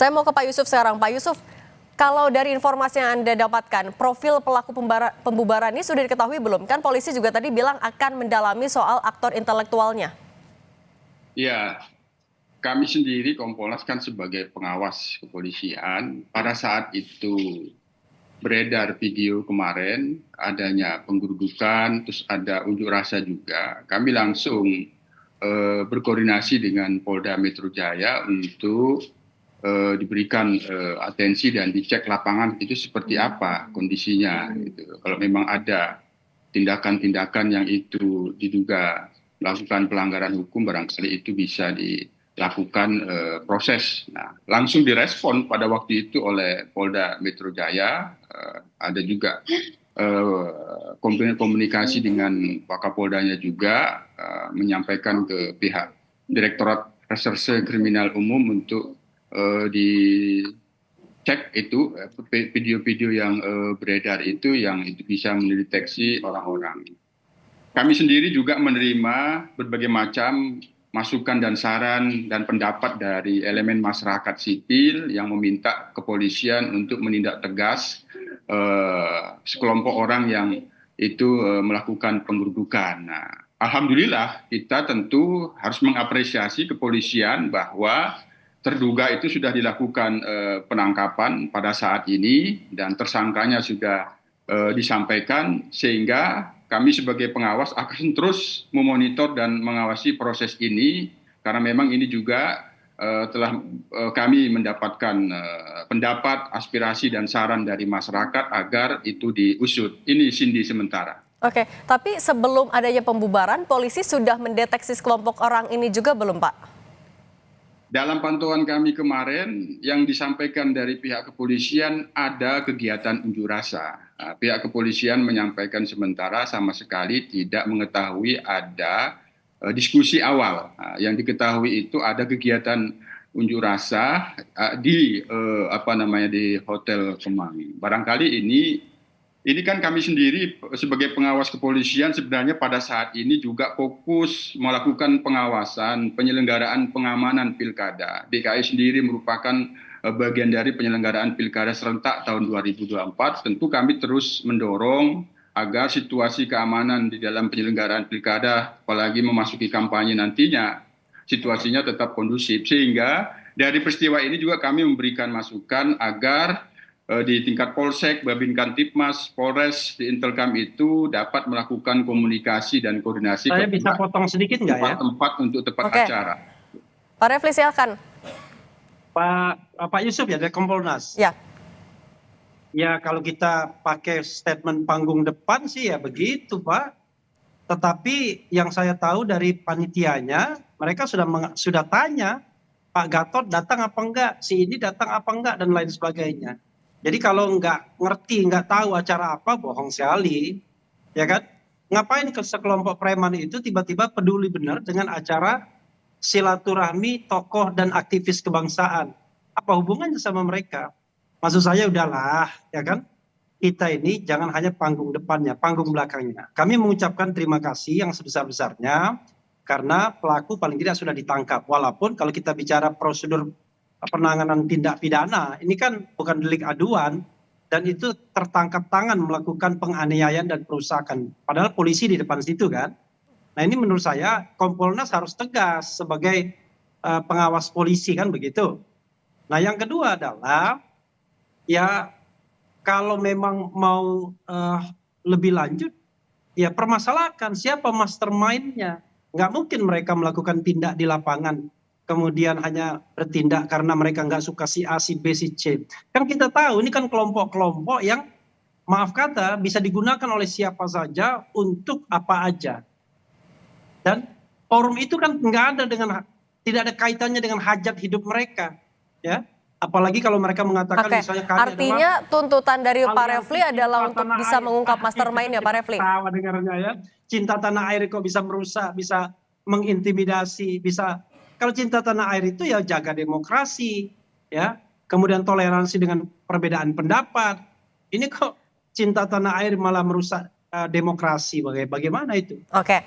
Saya mau ke Pak Yusuf sekarang. Pak Yusuf, kalau dari informasi yang Anda dapatkan, profil pelaku pembubaran ini sudah diketahui belum? Kan polisi juga tadi bilang akan mendalami soal aktor intelektualnya. Ya, kami sendiri Kompolnas kan sebagai pengawas kepolisian, pada saat itu beredar video kemarin, adanya penggerudukan, terus ada unjuk rasa juga, kami langsung berkoordinasi dengan Polda Metro Jaya untuk diberikan atensi dan dicek lapangan itu seperti apa kondisinya. Gitu. Kalau memang ada tindakan-tindakan yang itu diduga melakukan pelanggaran hukum, barangkali itu bisa dilakukan proses. Nah, langsung direspon pada waktu itu oleh Polda Metro Jaya. Ada juga komunikasi dengan Wakapoldanya juga menyampaikan ke pihak Direktorat Reserse Kriminal Umum untuk dicek itu video-video yang beredar itu yang itu bisa mendeteksi orang-orang. Kami sendiri juga menerima berbagai macam masukan dan saran dan pendapat dari elemen masyarakat sipil yang meminta kepolisian untuk menindak tegas sekelompok orang yang itu melakukan penggerudukan. Nah, alhamdulillah kita tentu harus mengapresiasi kepolisian bahwa terduga itu sudah dilakukan penangkapan pada saat ini dan tersangkanya sudah disampaikan, sehingga kami sebagai pengawas akan terus memonitor dan mengawasi proses ini karena memang ini juga telah kami mendapatkan pendapat, aspirasi dan saran dari masyarakat agar itu diusut. Ini Cindy sementara. Oke, tapi sebelum adanya pembubaran, polisi sudah mendeteksi sekelompok orang ini juga belum, Pak? Dalam pantauan kami kemarin, yang disampaikan dari pihak kepolisian ada kegiatan unjuk rasa. Pihak kepolisian menyampaikan sementara sama sekali tidak mengetahui ada diskusi awal. Yang diketahui itu ada kegiatan unjuk rasa di di Hotel Kemang. Barangkali ini kan kami sendiri sebagai pengawas kepolisian sebenarnya pada saat ini juga fokus melakukan pengawasan penyelenggaraan pengamanan pilkada. DKI sendiri merupakan bagian dari penyelenggaraan pilkada serentak tahun 2024. Tentu kami terus mendorong agar situasi keamanan di dalam penyelenggaraan pilkada, apalagi memasuki kampanye nantinya, situasinya tetap kondusif. Sehingga dari peristiwa ini juga kami memberikan masukan agar di tingkat Polsek, Babin Kantipmas, Polres, di Intelkam itu dapat melakukan komunikasi dan koordinasi. Saya bisa potong sedikit nggak ya? Tempat untuk tepat acara. Pak Refli silakan. Pak Yusuf ya dari Kompolnas. Ya. Ya kalau kita pakai statement panggung depan sih ya begitu Pak. Tetapi yang saya tahu dari panitianya, mereka sudah tanya Pak Gatot datang apa enggak, si ini datang apa enggak dan lain sebagainya. Jadi kalau nggak ngerti, nggak tahu acara apa, bohong sekali, ya kan? Ngapain ke sekelompok preman itu tiba-tiba peduli benar dengan acara silaturahmi tokoh dan aktivis kebangsaan? Apa hubungannya sama mereka? Maksud saya udahlah, ya kan? Kita ini jangan hanya panggung depannya, panggung belakangnya. Kami mengucapkan terima kasih yang sebesar-besarnya karena pelaku paling tidak sudah ditangkap. Walaupun kalau kita bicara prosedur penanganan tindak pidana, ini kan bukan delik aduan dan itu tertangkap tangan melakukan penganiayaan dan perusakan. Padahal polisi di depan situ kan. Nah ini menurut saya Kompolnas harus tegas sebagai pengawas polisi kan begitu. Nah yang kedua adalah ya kalau memang mau lebih lanjut ya permasalahkan siapa mastermind-nya. Nggak mungkin mereka melakukan tindak di lapangan kemudian hanya bertindak karena mereka nggak suka si A, si B, si C. Kan kita tahu ini kan kelompok-kelompok yang maaf kata bisa digunakan oleh siapa saja untuk apa aja. Dan forum itu kan tidak ada kaitannya dengan hajat hidup mereka, ya. Apalagi kalau mereka mengatakan misalnya artinya tuntutan dari Pak Refli adalah untuk bisa mengungkap mastermind ya Pak Refli. Tawa dengarnya ya. Cinta tanah air kok bisa merusak, bisa mengintimidasi, bisa. Kalau cinta tanah air itu ya jaga demokrasi, ya, kemudian toleransi dengan perbedaan pendapat. Ini kok cinta tanah air malah merusak demokrasi, bagaimana itu? Oke.